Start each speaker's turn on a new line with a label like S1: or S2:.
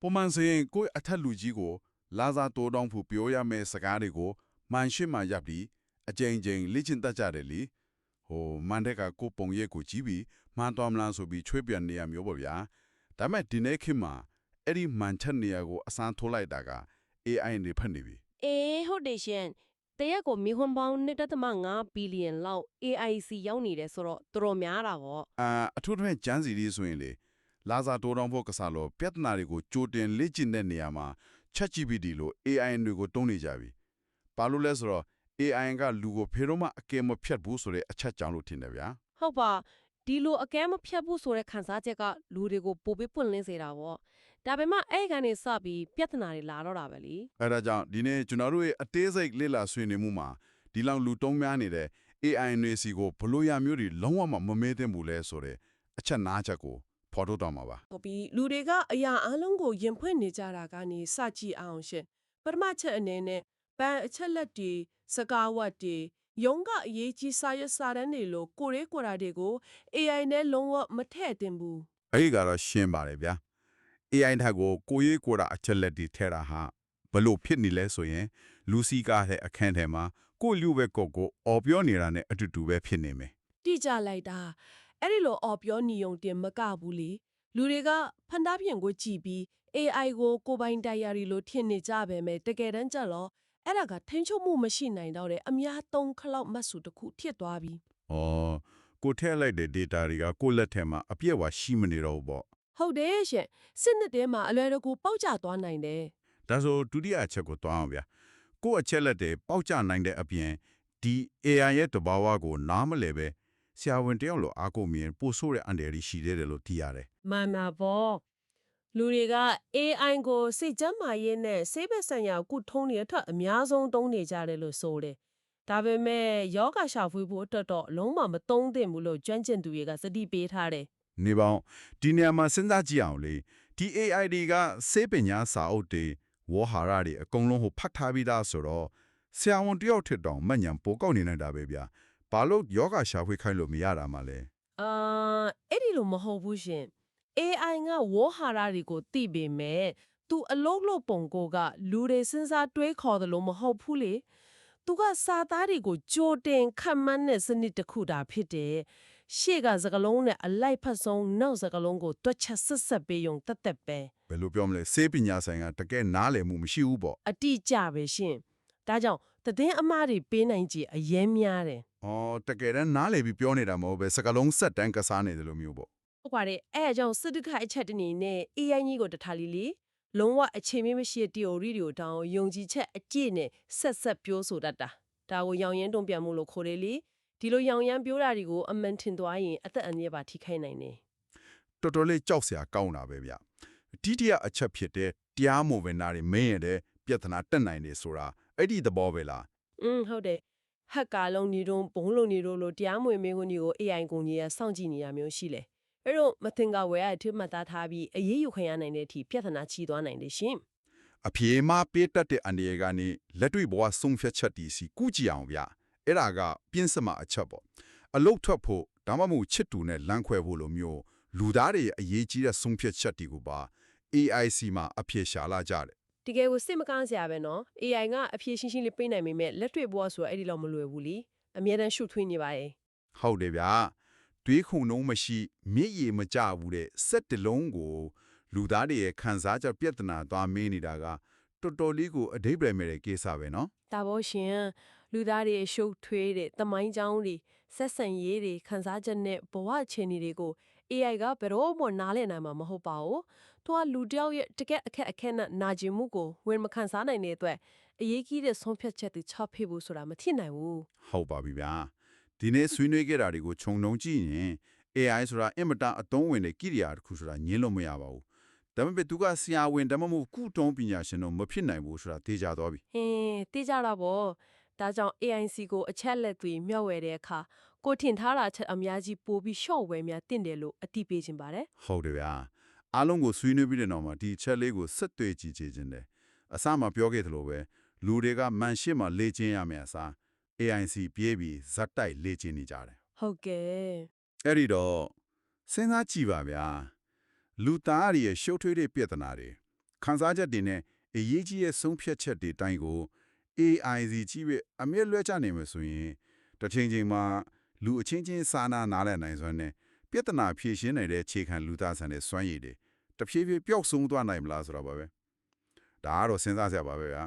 S1: ပုံမှန်ဆိုရင်ကိုယ့်အထက်လူကြီးကိုလာစားတိုးတောင်းဖို့ပြောရမယ့်စကားတွေကိုမှန်ရှင်းမှရပ်ပြီးအကြိမ်ကြိမ်လေ့ကျင့်တတ်ကြတယ်လေမန်တဲ့ကကိုပုံရိပ်ကိုကြည့်ပြီးမှန်တော်မလားဆိုပြီးချွေးပြန်နေရမျိုးပေါ့ဗျာဒါမဲ့ဒီနေ့ခေတ်မှာအဲ့ဒီမှန်ချက်နေရာကိုအစမ်းထိုးလိုက်တာက AI နေဖက်နေပြီ
S2: အေးဟုတ်တယ်ရှင်တရက်ကိုမီခွန်ပေါင်း1.5ဘီလီယံလောက် AIC ရောက်နေတယ်ဆိုတော့တော်တော်များတာပေါ့အ
S1: ထူးသဖြင့်ကျန်းစီလေးဆိုရင်လေလာစားတိုးတောင်းဖို့ကစားလို့ပြဿနာတွေကိုကြိုတင်လေ့ကျင့်တဲ့နေရာမှာ ChatGPT လို့ AI တွေကိုတုံးနေကြပြီဘာလို့လဲဆိုတော့ AI ကလူကိုဖေတော့မှအကယ်မဖြတ်ဘူးဆိုတဲ့အချက်ကြောင့်လို့ထင်တယ်ဗျာဟ
S2: ုတ်ပါဒီလိုအကဲမဖြတ်ဘူးဆိုတဲ့ခန်းစားချက်ကလူတွေကိုပိုပြီးပွင့်လင်းစေတာပေါ့ဒါပေမဲ့အဲ့ကနေစပြီးပြဿနာတွေလာတော့တာပဲလी
S1: အဲ့ဒါကြောင့်ဒီနေ့ကျွန်တော်တို့ရဲ့အသေးစိတ်လေ့လာဆွေးနွေးမှုမှာဒီလောက်လူတုံးများနေတဲ့ AI တွေစီကိုဘလို့ရမျိုးတွေလုံးဝမမေ့သင့်ဘူးလဲဆိုတဲ့အချက်နားချက်ကိုဖော်ထုတ်တော့မှာပါ
S3: ဟုတ်ပြီလူတွေကအရာအလုံးကိုရင်ဖွင့်နေကြတာကနေစကြည့်အောင်ရှင်ပထမချက်အနေနဲ့ဘန်အချက်လက်တွေစကားဝတ်တွေရုံးကအရေးကြီးစာရွက်စာတမ်းတွေလို့ကိုရဲကိုရာတွေကို AI နဲ့လုံးဝမထည့်သင့်ဘူး
S1: အဲ့ဒီကတော့ရှင်းပါတယ်ဗျာ AI ထက်ကိုရေးကိုတာအချက်လက်တွေထဲတာဟာဘလို့ဖြစ်နေလဲဆိုရင်လူစီကားတဲ့အခန်းထဲမှာကိုလူပဲကိုအော်ပြောနေတာနဲ့အတူတူပဲဖြစ်နေမယ်တ
S3: ိကျလိုက်တာအဲ့ဒီလိုအော်ပြောနေုံတင်မကဘူးလေလူတွေကဖန်သားပြင်ကိုကြည့်ပြီး AI ကိုပိုင်တိုင်ယာရီလို့ထင်နေကြပဲမဲ့တကယ်တမ်းကျတော့အဲ့ဒါကထိန်းချုပ်မှုမရှိနိုင်တော့တဲ့အများသုံးခလောက်မှတ်စုတစ်ခုဖြစ်သွားပြီ
S1: ။အော်ကိုထည့်လိုက်တဲ့ data တွေကကိုလက်ထဲမှာအပြည့်အဝရှိမနေတော့ဘူးပေါ့
S3: ဟုတ်တယ်ရှင်စစ်နှစ်တဲမှာအလွယ်တကူပေါက်ကျသွားနိုင်တယ်
S1: ။ဒါဆိုဒုတိယအချက်ကိုတွားအောင်ဗျာ။ကိုအချက်လက်တွေပေါက်ကျနိုင်တဲ့အပြင်ဒီ AI ရဲ့တဘာဝကိုနားမလဲပဲဆရာဝန်တယောက်လိုအားကိုမြင်ပို့ဆိုးတဲ့အန်တယ်ရှိသေးတယ်လို့သိရတယ်
S3: ။မှန်ပါပေါ့။လူတွေက AI ကိုစိတ်ကြမ်းမာရေးနဲ့စိတ်ဘက်ဆိုင်ရာကုထုံးတွေအထက်အများဆုံးသုံးနေကြတယ်လို့ဆိုတယ်။ဒါပေမဲ့ယောဂရှာဖွေဖို့အတွက်တော့လုံးဝမသုံးသင့်ဘူးလို့ကျွမ်းကျင်သူတွေကစတိပေးထားတယ်
S1: ။နေပေါင်းဒီနေရာမှာစဉ်းစားကြည့်အောင်လေဒီ AI တွေကစေပညာစာအုပ်တွေဝေါ်ဟာရတွေအကုန်လုံးကိုဖတ်ထားပြီးသားဆိုတော့ဆရာဝန်တယောက်ထက်တောင်မှညံပိုကောက်နေနိုင်တာပဲဗျာ။ဘာလို့ယောဂရှာဖွေခိုင်းလို့မရတာမှလဲ
S3: အဲ့ဒီလိုမဟုတ်ဘူးရှင်။ AI ကဝေါ်ဟာရတွေကိုသိပေမဲ့သူအလုံးလို့ပုံကိုကလူတွေစဉ်းစားတွေးခေါ်တယ်လို့မဟုတ်ဘူးလေ။သူကစာသားတွေကိုကြိုတင်ခံမှန်းတဲ့စနစ်တစ်ခုတာဖြစ်တယ်။ရှေ့ကစကလုံးနဲ့အလိုက်ဖက်ဆုံးနောက်စကလုံးကိုတွက်ချက်ဆက်ပေးယုံတက်တက်ပဲ
S1: ဘယ်လိုပြောမလဲစေပညာဆိုင်ကတကယ်နားလည်မှုမရှိဘူးပေါ့
S3: အတိကျပဲရှင်။ဒါကြောင့်သတင်းအမှားတွေပေးနိုင်ကြအရင်များတယ်
S1: ။အော်တကယ်တမ်းနားလည်ပြီးပြောနေတာမဟုတ်ပဲစကလုံးဆက်တန်းကစားနေတယ်လို့မျိုးပေါ့
S3: ဟုတ်ပါတယ်အဲအကြောင်းစစ်တခအချက်တနေနဲ့ AI ကြီးကိုတထားလီလုံးဝအခြေမမရှိတဲ့ theory တွေကိုတောင်းယုံကြည်ချက်အကျင့်နဲ့ဆက်ပြောဆိုတတ်တာဒါကိုရောင်ရင်တုံ့ပြန်မှုလို့ခေါ်တယ်လေဒီလိုရောင်ရမ်းပြောတာတွေကိုအမှန်ထင်သွားရင်အသက်အန္တရာယ်ပါထိခိုက်နိုင်တယ်
S1: တော်တော်လေးကြောက်စရာကောင်းတာပဲဗျတိတိယအချက်ဖြစ်တဲ့တရားမဝင်တာတွေမင်းရတဲ့ပြဿနာတက်နိုင်တယ်ဆိုတာအဲ့ဒီသဘောပဲလားဟ
S3: ုတ်တယ်ဟက်ကာလုံးနေတော့ဘုံလုံးနေတော့လို့တရားမဝင်မင်းကို AI ကိုကြီးကစောင့်ကြည့်နေတာမျိုးရှိလေအဲ့တော့မသင်္ကာဝယ်ရအထစ်မှတ်သားထားပြီးအရေးယူခံရနိုင်တဲ့အထိပြဿနာချီသွားနိုင်တယ်ရှင်အ
S1: ပြေမပေးတတ်တဲ့အန်ဒီရဲ့ကနေလက်တွေ့ဘဝဆုံးဖြတ်ချက်တီစီကုကြည့်အောင်ဗျအဲ့ဒါကပြင်းစမအချက်ပေါ့အလုတ်ထွက်ဖို့ဒါမှမဟုတ်ချစ်တူနဲ့လမ်းခွဲဖို့လိုမျိုးလူသားတွေရဲ့အရေးကြီးတဲ့ဆုံးဖြတ်ချက်တီကိုပါ AIC မှာအပြေရှာလာကြတယ်တ
S3: ကယ်ကိုစိတ်မကောင်းစရာပဲနော် AI ကအဖြေရှင်းရှင်းလေးပေးနိုင်ပေမဲ့လက်တွေ့ဘဝဆိုတာအဲ့ဒီလောက်မလွယ်ဘူးလीအများတန်းရှုထွေးနေပါရဲ့ဟ
S1: ုတ်တယ်ဗျာတွေးခုံနှုံးမရှိမျက်ရည်မကျဘူးတဲ့စက်တလုံးကိုလူသားတွေရဲ့ခံစားချက်ပြဿနာသွားမင်းနေတာကတော်တော်လေးကိုအဓိပ္ပာယ်မဲ့တဲ့ကိစ္စပဲနော်
S3: ဒါပေါ့ရှင်လူသားတွေရှုပ်ထွေးတဲ့သမိုင်းကြောင်းတွေဆက်ဆံရေးတွေခံစားချက်နဲ့ဘဝအခြေအနေတွေကို AI ကဘယ်တော့မှနားလည်နိုင်မှာမဟုတ်ပါဘူး။သူကလူတယောက်ရဲ့တကက်အခက်နဲ့နာကျင်မှုကိုဝင်မခံစားနိုင်တဲ့အတွက်အရေးကြီးတဲ့ဆုံးဖြတ်ချက်တွေချဖေးဖို့ဆိုတာမဖြစ်နိုင်ဘူး
S1: ။ဟုတ်ပါပြီဗျာ။ဒီနေ့ဆွေးနွေးခဲ့တာတွေကိုခြုံနှုံကြည့်ရင် AI ဆိုတာအင်မတန်အသုံးဝင်တဲ့ကိရိယာတစ်ခုဆိုတာညင်းလို့မရပါဘူး။ဒါပေမဲ့သူကဆရာဝန်ဒါမှမဟုတ်ကုတုံးပညာရှင်တော့မဖြစ်နိုင်ဘူးဆိုတာသိကြသွားပြီ
S3: ။သိကြတာပေါ့။ဒါကြောင့် AIC ကိုအချက်လက်တွေမျှဝေတဲ့အခါကိုထင်ထားတာချက်အများကြီးပိုပြီးရှော့ဝဲများတင့်တယ်လို့အတိပေးခြင်းပါတယ်
S1: ဟုတ်တယ်ဗျာအားလုံးကိုဆွေးနွေးပြီးတဲ့နောက်မှာဒီချက်လေးကိုဆက်သွေးကြည့်ခြင်းတယ်အစမှပြောခဲ့သလိုပဲလူတွေကမန်ရှစ်မှာလေ့ကျင့်ရမယ်အစား AIC ပြေးပြီးဇက်တိုက်လေ့ကျင့်နေကြတယ်ဟ
S3: ုတ်ကဲ့
S1: အဲ့ဒီတော့စဉ်းစားကြည့်ပါဗျာလူသားရဲ့ရှုပ်ထွေးတဲ့ပြဿနာတွေ ခန်းစားချက်တွေနဲ့အရေးကြီးရဲ့ဆုံးဖြတ်ချက်တွေတိုင်းကို AI စီကြည့်ပြီးအမြဲလွှဲချနေမှာဆိုရင်တစ်ချိန်ချိန်မှာလူအချင်းချင်းစာနာနားလည်နိုင်စွမ်းနဲ့ပြဿနာဖြေရှင်းနိုင်တဲ့အခြေခံလူသားဆန်တဲ့စွမ်းရည်တွေတဖြည်းဖြည်းပျောက်ဆုံးသွားနိုင်မလားဆိုတာပါပဲဒါကတော့စဉ်းစားစရာပါပဲဗျာ